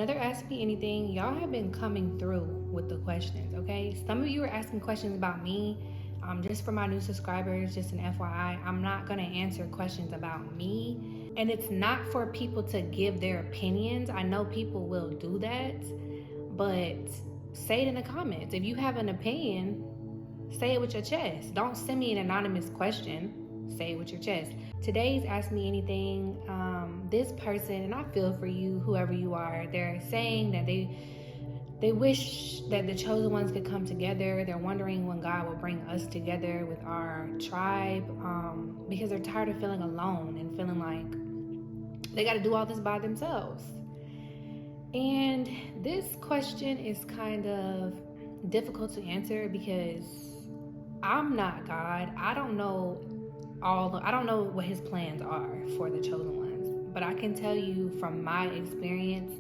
another Ask Me Anything. Y'all have been coming through with the questions, okay? Some of you are asking questions about me. Just for my new subscribers, just an FYI, I'm not going to answer questions about me. And it's not for people to give their opinions. I know people will do that, but say it in the comments. If you have an opinion, say it with your chest. Don't send me an anonymous question. Say it with your chest. Today's Ask Me Anything. This person, and I feel for you, whoever you are, they're saying that they wish that the chosen ones could come together. They're wondering when God will bring us together with our tribe, because they're tired of feeling alone and feeling like they got to do all this by themselves. And this question is kind of difficult to answer because I'm not God. I don't know what his plans are for the chosen ones. But I can tell you from my experience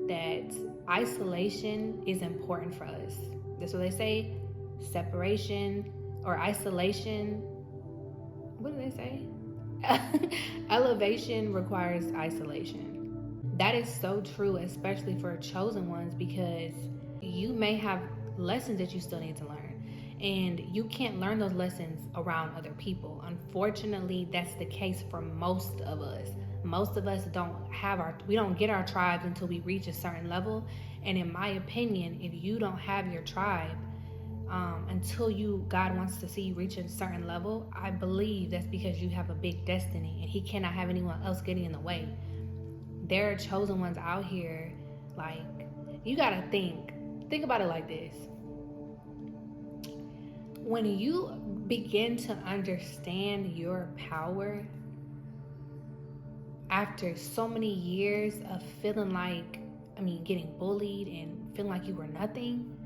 that isolation is important for us. That's what they say, separation or isolation. What do they say? Elevation requires isolation. That is so true, especially for chosen ones, because you may have lessons that you still need to learn. And you can't learn those lessons around other people. Unfortunately, that's the case for most of us. Most of us we don't get our tribes until we reach a certain level. And in my opinion, if you don't have your tribe until God wants to see you reach a certain level, I believe that's because you have a big destiny and he cannot have anyone else getting in the way. There are chosen ones out here. Like, you gotta think about it like this. When you begin to understand your power after so many years of feeling like, getting bullied and feeling like you were nothing,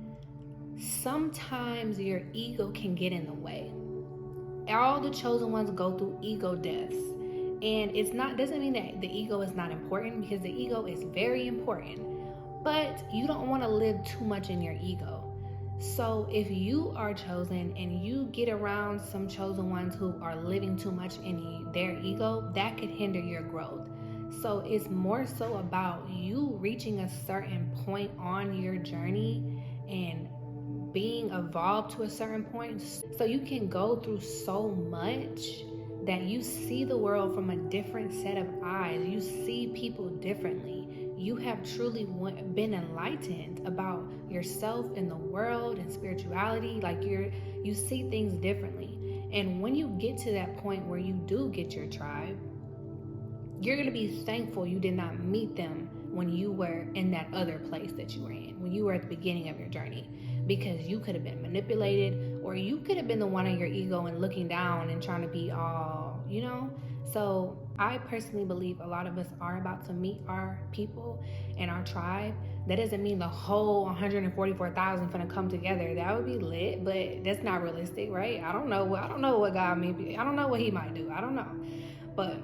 sometimes your ego can get in the way. All the chosen ones go through ego deaths. And doesn't mean that the ego is not important, because the ego is very important. But you don't want to live too much in your ego. So if you are chosen and you get around some chosen ones who are living too much in their ego, that could hinder your growth. So it's more so about you reaching a certain point on your journey and being evolved to a certain point, so you can go through so much that you see the world from a different set of eyes. You see people differently. You have truly been enlightened about yourself and the world and spirituality. Like you see things differently. And when you get to that point where you do get your tribe, you're going to be thankful you did not meet them when you were in that other place that you were in, when you were at the beginning of your journey, because you could have been manipulated, or you could have been the one in your ego and looking down and trying to be all, So I personally believe a lot of us are about to meet our people and our tribe. That doesn't mean the whole 144,000 gonna come together. That would be lit, but that's not realistic, right? I don't know what God maybe. I don't know what he might do. I don't know, but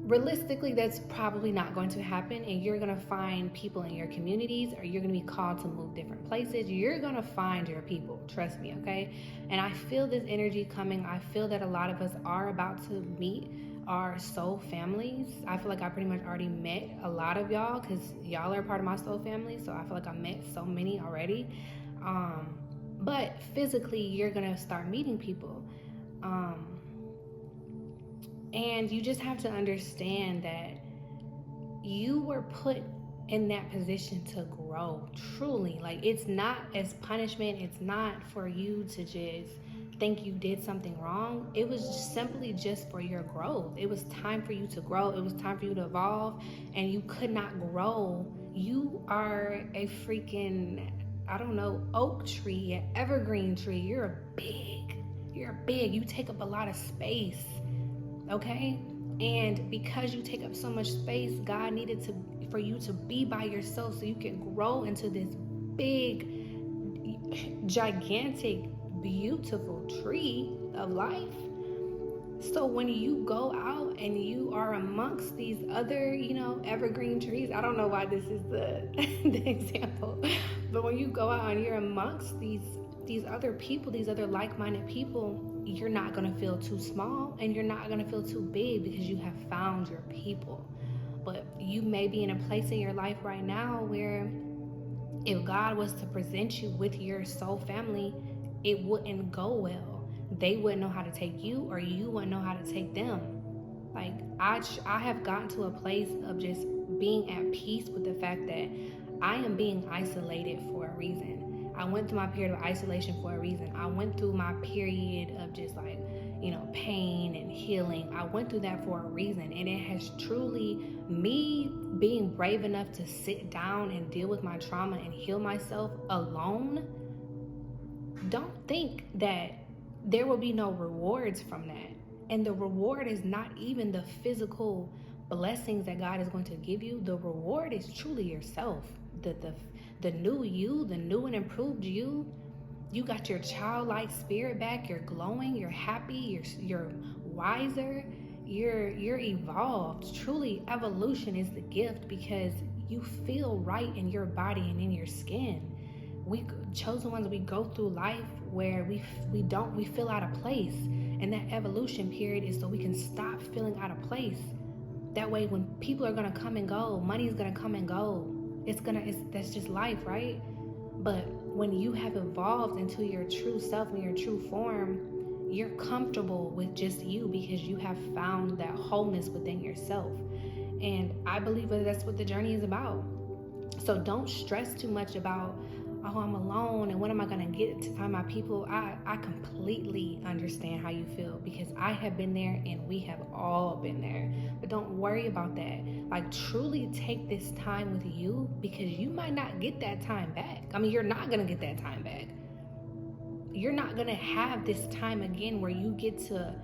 realistically, that's probably not going to happen. And you're going to find people in your communities, or you're going to be called to move different places. You're going to find your people. Trust me, okay? And I feel this energy coming. I feel that a lot of us are about to meet our soul families. I feel like I pretty much already met a lot of y'all, because y'all are part of my soul family. So I feel like I met so many already. But physically, you're going to start meeting people. And you just have to understand that you were put in that position to grow, truly. Like, it's not as punishment. It's not for you to just think you did something wrong. It was just simply just for your growth. It was time for you to grow. It was time for you to evolve, and you could not grow. You are a freaking, oak tree, an evergreen tree. You're big. You take up a lot of space. Okay? And because you take up so much space, God needed for you to be by yourself so you can grow into this big, gigantic, beautiful tree of life. So when you go out and you are amongst these other, evergreen trees, I don't know why this is the example, but when you go out and you're amongst these other people, these other like-minded people, you're not going to feel too small and you're not going to feel too big, because you have found your people. But you may be in a place in your life right now where if God was to present you with your soul family, it wouldn't go well. They wouldn't know how to take you, or you wouldn't know how to take them. Like, I have gotten to a place of just being at peace with the fact that I am being isolated for a reason. I went through my period of isolation for a reason. I went through my period of just like, pain and healing. I went through that for a reason. And it has truly, me being brave enough to sit down and deal with my trauma and heal myself alone, don't think that there will be no rewards from that. And the reward is not even the physical blessings that God is going to give you. The reward is truly yourself. The new you, the new and improved you. You got your childlike spirit back. You're glowing. You're happy. You're wiser. You're evolved. Truly, evolution is the gift because you feel right in your body and in your skin. We chosen ones, we go through life where we feel out of place, and that evolution period is so we can stop feeling out of place. That way, when people are gonna come and go, money is gonna come and go. That's just life, right? But when you have evolved into your true self and your true form, you're comfortable with just you because you have found that wholeness within yourself. And I believe that that's what the journey is about. So don't stress too much about, oh, I'm alone and when am I going to get to find my people? I completely understand how you feel because I have been there and we have all been there. But don't worry about that. Like, truly take this time with you because you might not get that time back. I mean, you're not going to get that time back. You're not going to have this time again where you get to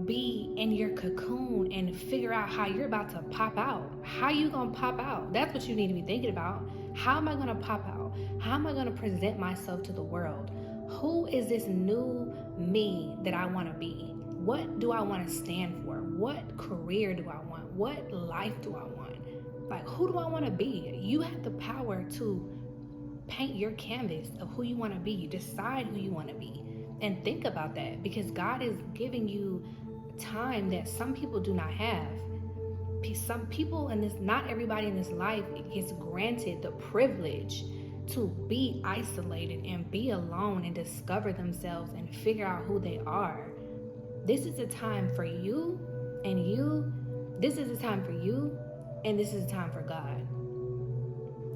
be in your cocoon and figure out how you're about to pop out. How you gonna pop out? That's what you need to be thinking about. How am I gonna pop out? How am I gonna present myself to the world? Who is this new me that I want to be? What do I want to stand for? What career do I want? What life do I want? Like, who do I want to be? You have the power to paint your canvas of who you want to be. Decide who you want to be. And think about that because God is giving you time that some people do not have. Some people in this, not everybody in this life gets granted the privilege to be isolated and be alone and discover themselves and figure out who they are. This is a time for you and you. This is a time for you and this is a time for God.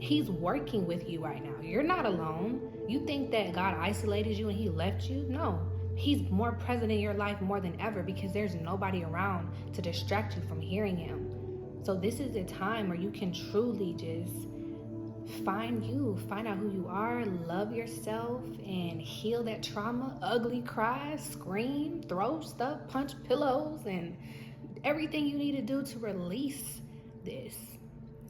He's working with you right now. You're not alone. You think that God isolated you and he left you? No. He's more present in your life more than ever because there's nobody around to distract you from hearing him. So this is a time where you can truly just find out who you are, love yourself, and heal that trauma, ugly cry, scream, throw stuff, punch pillows, and everything you need to do to release this.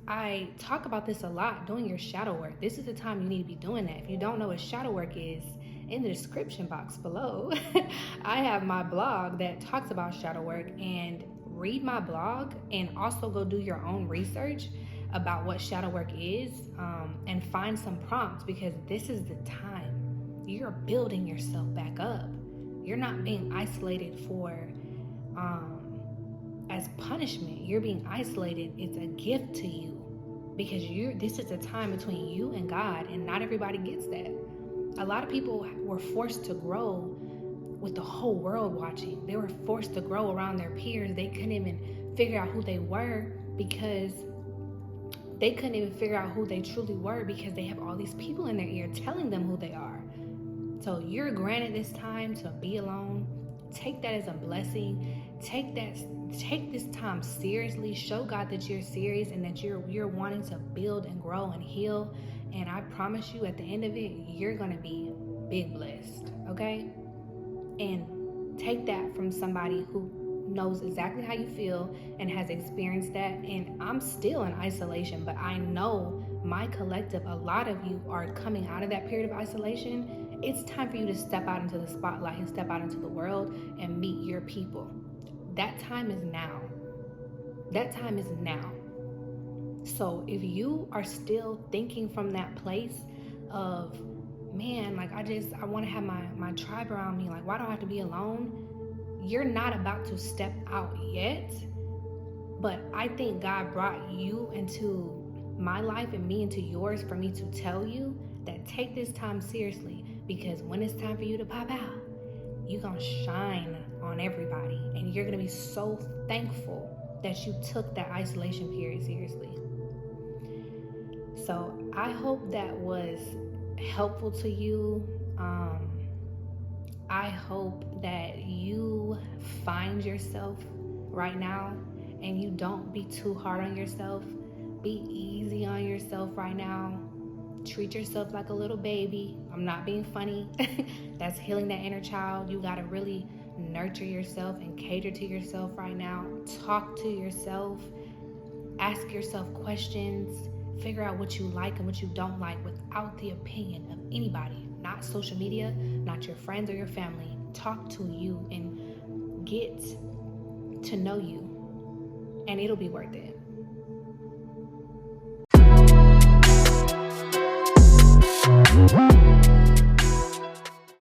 I talk about this a lot, doing your shadow work. This is the time you need to be doing that. If you don't know what shadow work is, in the description box below, I have my blog that talks about shadow work, and read my blog and also go do your own research about what shadow work is, and find some prompts because this is the time. You're building yourself back up. You're not being isolated for as punishment. You're being isolated. It's a gift to you because this is a time between you and God, and not everybody gets that. A lot of people were forced to grow with the whole world watching. They were forced to grow around their peers. They couldn't even figure out who they were because they truly were because they have all these people in their ear telling them who they are. So you're granted this time to be alone. Take that as a blessing. Take this time seriously. Show God that you're serious and that you're wanting to build and grow and heal. And I promise you, at the end of it, you're going to be big blessed, okay? And take that from somebody who knows exactly how you feel and has experienced that. And I'm still in isolation, but I know my collective, a lot of you are coming out of that period of isolation. It's time for you to step out into the spotlight and step out into the world and meet your people. That time is now. That time is now. So if you are still thinking from that place of, man, like I want to have my tribe around me, like why do I have to be alone? You're not about to step out yet, But I think God brought you into my life and me into yours for me to tell you that take this time seriously, because when it's time for you to pop out, you're gonna shine on everybody, and you're gonna be so thankful that you took that isolation period seriously. So I hope that was helpful to you. I hope that you find yourself right now and you don't be too hard on yourself. Be easy on yourself right now. Treat yourself like a little baby. I'm not being funny. That's healing that inner child. You gotta really nurture yourself and cater to yourself right now. Talk to yourself. Ask yourself questions. Figure out what you like and what you don't like without the opinion of anybody. Not social media, not your friends or your family. Talk to you and get to know you, and it'll be worth it.